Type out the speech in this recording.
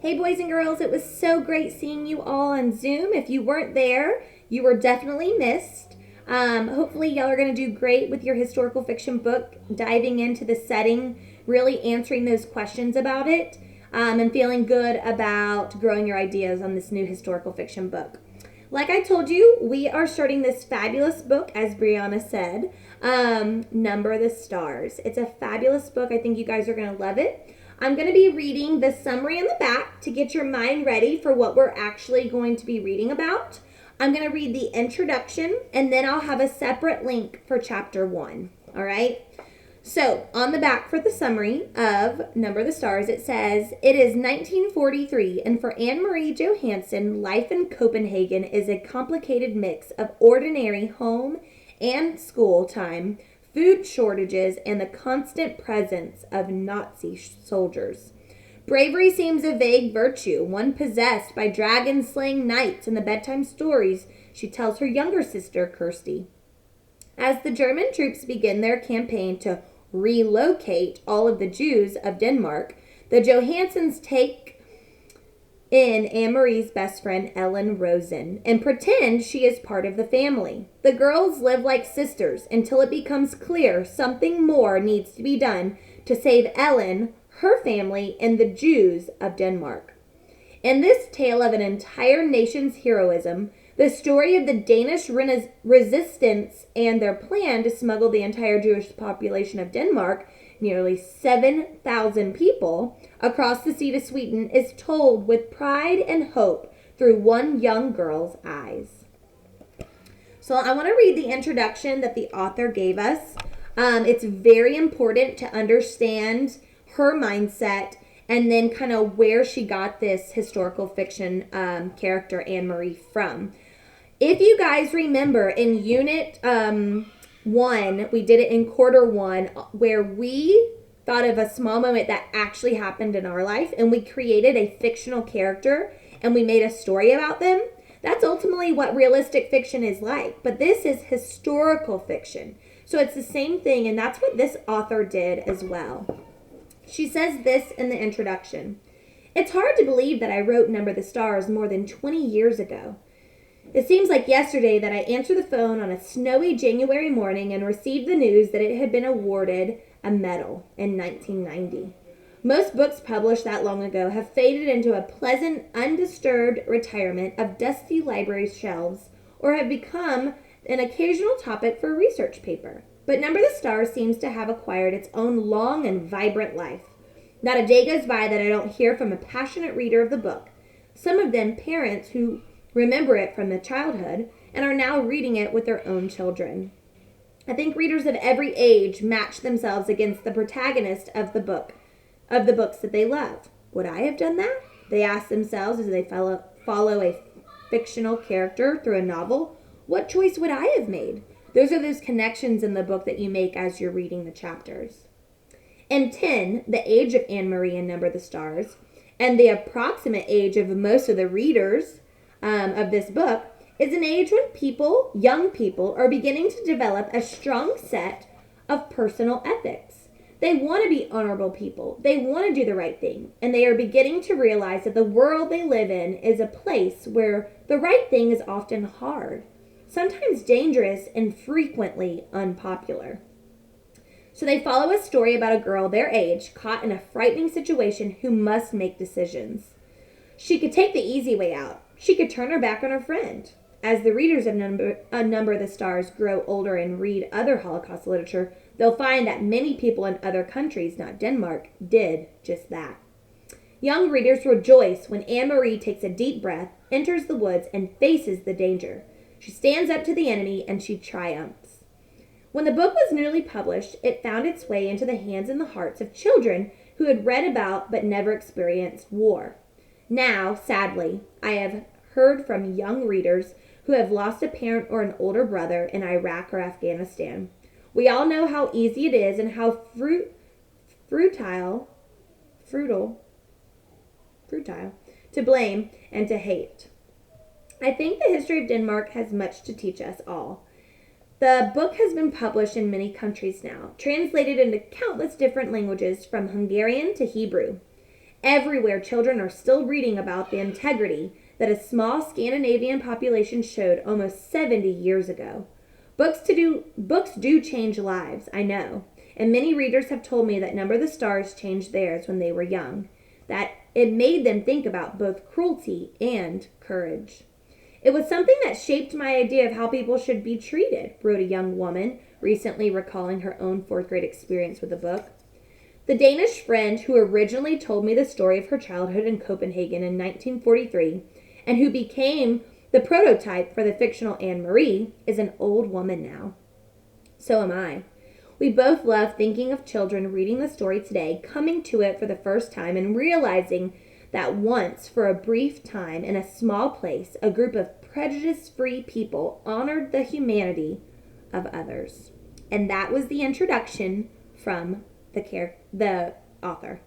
Hey, boys and girls, it was so great seeing you all on Zoom. If you weren't there, you were definitely missed. Hopefully, y'all are going to do great with your historical fiction book, diving into the setting, really answering those questions about it, and feeling good about growing your ideas on this new historical fiction book. Like I told you, we are starting this fabulous book, as Brianna said, Number the Stars. It's a fabulous book. I think you guys are going to love it. I'm going to be reading the summary in the back to get your mind ready for what we're actually going to be reading about. I'm going to read the introduction, and then I'll have a separate link for chapter 1. All right? So, on the back for the summary of Number the Stars, it says, it is 1943, and for Anne-Marie Johansen, life in Copenhagen is a complicated mix of ordinary home and school time, food shortages, and the constant presence of Nazi soldiers. Bravery seems a vague virtue, one possessed by dragon-slaying knights and the bedtime stories she tells her younger sister, Kirsty. As the German troops begin their campaign to relocate all of the Jews of Denmark, the Johansens take in Anne-Marie's best friend, Ellen Rosen, and pretend she is part of the family. The girls live like sisters until it becomes clear something more needs to be done to save Ellen, her family, and the Jews of Denmark. In this tale of an entire nation's heroism, the story of the Danish resistance and their plan to smuggle the entire Jewish population of Denmark, nearly 7,000 people, across the sea to Sweden is told with pride and hope through one young girl's eyes. So I want to read the introduction that the author gave us. It's very important to understand her mindset and then kind of where she got this historical fiction character Anne-Marie from. If you guys remember in Unit 1, we did it in quarter 1, where we thought of a small moment that actually happened in our life, and we created a fictional character, and we made a story about them. That's ultimately what realistic fiction is like, but this is historical fiction. So it's the same thing, and that's what this author did as well. She says this in the introduction. It's hard to believe that I wrote Number the Stars more than 20 years ago. It seems like yesterday that I answered the phone on a snowy January morning and received the news that it had been awarded a medal in 1990. Most books published that long ago have faded into a pleasant, undisturbed retirement of dusty library shelves or have become an occasional topic for a research paper. But Number the Stars seems to have acquired its own long and vibrant life. Not a day goes by that I don't hear from a passionate reader of the book, some of them parents who remember it from their childhood and are now reading it with their own children. I think readers of every age match themselves against the protagonist of the books that they love. Would I have done that? They ask themselves as they follow a fictional character through a novel. What choice would I have made? Those are those connections in the book that you make as you're reading the chapters. In 10, the age of Anne-Marie and Number the Stars, and the approximate age of most of the readers of this book, is an age when young people, are beginning to develop a strong set of personal ethics. They want to be honorable people. They want to do the right thing. And they are beginning to realize that the world they live in is a place where the right thing is often hard, sometimes dangerous, and frequently unpopular. So they follow a story about a girl their age caught in a frightening situation who must make decisions. She could take the easy way out. She could turn her back on her friend. As the readers of Number the Stars grow older and read other Holocaust literature, they'll find that many people in other countries, not Denmark, did just that. Young readers rejoice when Anne-Marie takes a deep breath, enters the woods, and faces the danger. She stands up to the enemy, and she triumphs. When the book was newly published, it found its way into the hands and the hearts of children who had read about but never experienced war. Now, sadly, I have heard from young readers who have lost a parent or an older brother in Iraq or Afghanistan. We all know how easy it is and how futile to blame and to hate. I think the history of Denmark has much to teach us all. The book has been published in many countries now, translated into countless different languages from Hungarian to Hebrew. Everywhere, children are still reading about the integrity that a small Scandinavian population showed almost 70 years ago. Books do change lives, I know, and many readers have told me that Number of the Stars changed theirs when they were young, that it made them think about both cruelty and courage. It was something that shaped my idea of how people should be treated, wrote a young woman, recently recalling her own fourth grade experience with the book. The Danish friend who originally told me the story of her childhood in Copenhagen in 1943 and who became the prototype for the fictional Anne Marie is an old woman now. So am I. We both love thinking of children reading the story today, coming to it for the first time and realizing that once, for a brief time, in a small place, a group of prejudice-free people honored the humanity of others. And that was the introduction from the author.